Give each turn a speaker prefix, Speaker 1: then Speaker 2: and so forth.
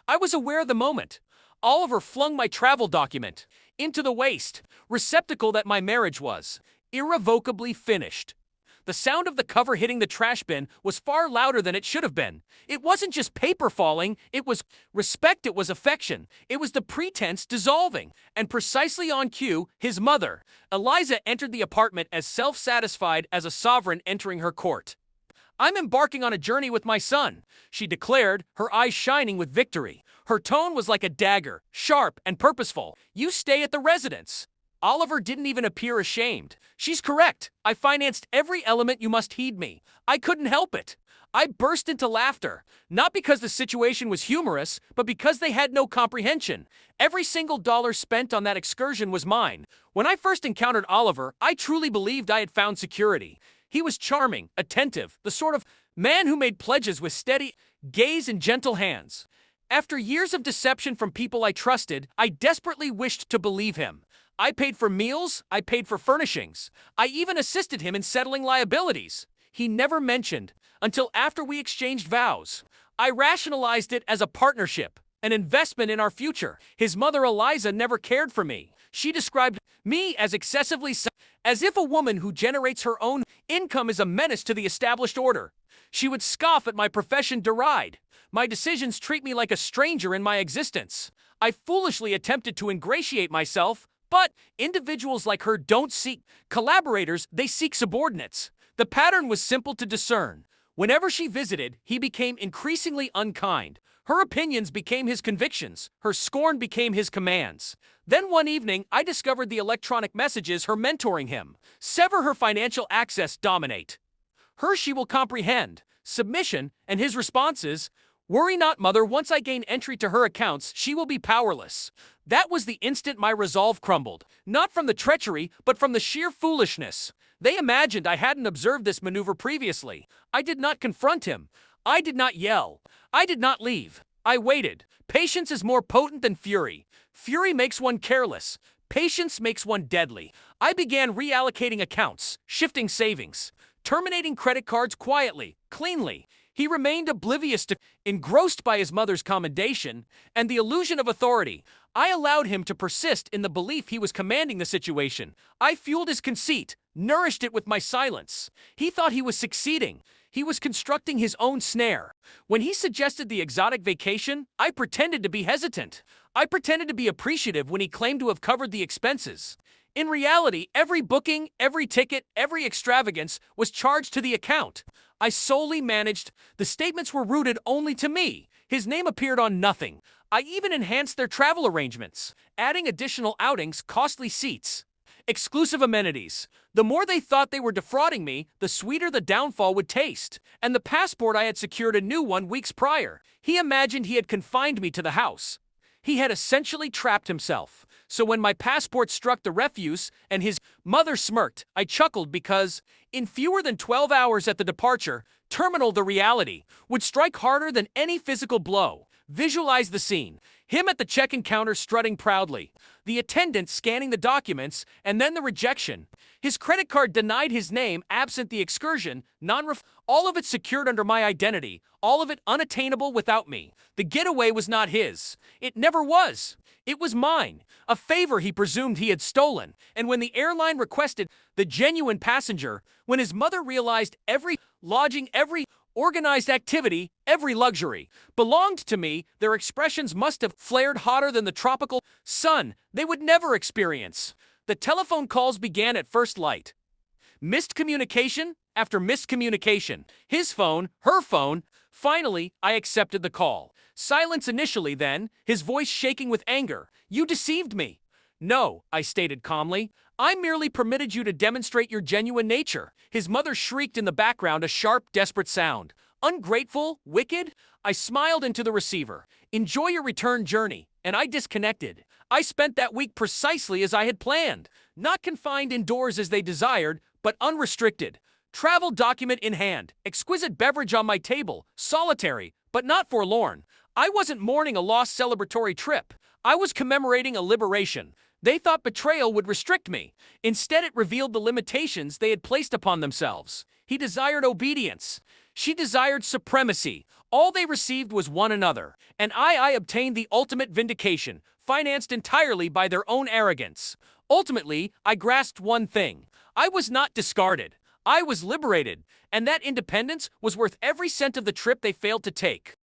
Speaker 1: I was aware the moment Oliver flung my travel document into the waste receptacle that my marriage was irrevocably finished. The sound of the cover hitting the trash bin was far louder than it should have been. It wasn't just paper falling, it was respect, it was affection. It was the pretense dissolving. And precisely on cue, his mother, Eliza, entered the apartment as self-satisfied as a sovereign entering her court. "I'm embarking on a journey with my son," she declared, her eyes shining with victory. Her tone was like a dagger, sharp and purposeful. "You stay at the residence." Oliver didn't even appear ashamed. "She's correct. I financed every element. You must heed me." I couldn't help it. I burst into laughter, not because the situation was humorous, but because they had no comprehension. Every single dollar spent on that excursion was mine. When I first encountered Oliver, I truly believed I had found security. He was charming, attentive, the sort of man who made pledges with steady gaze and gentle hands. After years of deception from people I trusted, I desperately wished to believe him. I paid for meals, I paid for furnishings. I even assisted him in settling liabilities. He never mentioned, until after we exchanged vows. I rationalized it as a partnership, an investment in our future. His mother Eliza never cared for me. She described me as excessively as if a woman who generates her own income is a menace to the established order. She would scoff at my profession, deride my decisions, treat me like a stranger in my existence. I foolishly attempted to ingratiate myself, but individuals like her don't seek collaborators, they seek subordinates. The pattern was simple to discern. Whenever she visited, he became increasingly unkind. Her opinions became his convictions. Her scorn became his commands. Then one evening, I discovered the electronic messages her mentoring him. Sever her financial access, dominate her, she will comprehend. Submission, and his responses, "Worry not, mother, once I gain entry to her accounts, she will be powerless." That was the instant my resolve crumbled. Not from the treachery, but from the sheer foolishness. They imagined I hadn't observed this maneuver previously. I did not confront him. I did not yell. I did not leave. I waited. Patience is more potent than fury. Fury makes one careless. Patience makes one deadly. I began reallocating accounts, shifting savings, terminating credit cards quietly, cleanly. He remained oblivious to, engrossed by his mother's commendation and the illusion of authority. I allowed him to persist in the belief he was commanding the situation. I fueled his conceit, nourished it with my silence. He thought he was succeeding. He was constructing his own snare. When he suggested the exotic vacation, I pretended to be hesitant. I pretended to be appreciative when he claimed to have covered the expenses. In reality, every booking, every ticket, every extravagance was charged to the account. I solely managed. The statements were rooted only to me. His name appeared on nothing. I even enhanced their travel arrangements, adding additional outings, costly seats, exclusive amenities. The more they thought they were defrauding me, the sweeter the downfall would taste. And the passport, I had secured a new one weeks prior. He imagined he had confined me to the house. He had essentially trapped himself. So when my passport struck the refuse and his mother smirked, I chuckled because, in fewer than 12 hours at the departure terminal, the reality would strike harder than any physical blow. Visualize the scene. Him at the check-in counter strutting proudly, the attendant scanning the documents, and then the rejection. His credit card denied his name, absent the excursion, all of it secured under my identity, all of it unattainable without me. The getaway was not his. It never was. It was mine, a favor he presumed he had stolen. And when the airline requested the genuine passenger, when his mother realized every lodging, every organized activity, every luxury belonged to me, their expressions must have flared hotter than the tropical sun they would never experience. The telephone calls began at first light. Missed communication after missed communication. His phone, her phone. Finally, I accepted the call. Silence initially, then, his voice shaking with anger. "You deceived me." "No," I stated calmly. "I merely permitted you to demonstrate your genuine nature." His mother shrieked in the background, a sharp, desperate sound. "Ungrateful? Wicked?" I smiled into the receiver. "Enjoy your return journey." And I disconnected. I spent that week precisely as I had planned. Not confined indoors as they desired, but unrestricted. Travel document in hand, exquisite beverage on my table, solitary, but not forlorn. I wasn't mourning a lost celebratory trip. I was commemorating a liberation. They thought betrayal would restrict me. Instead, it revealed the limitations they had placed upon themselves. He desired obedience. She desired supremacy. All they received was one another. And I obtained the ultimate vindication, financed entirely by their own arrogance. Ultimately, I grasped one thing. I was not discarded. I was liberated. And that independence was worth every cent of the trip they failed to take.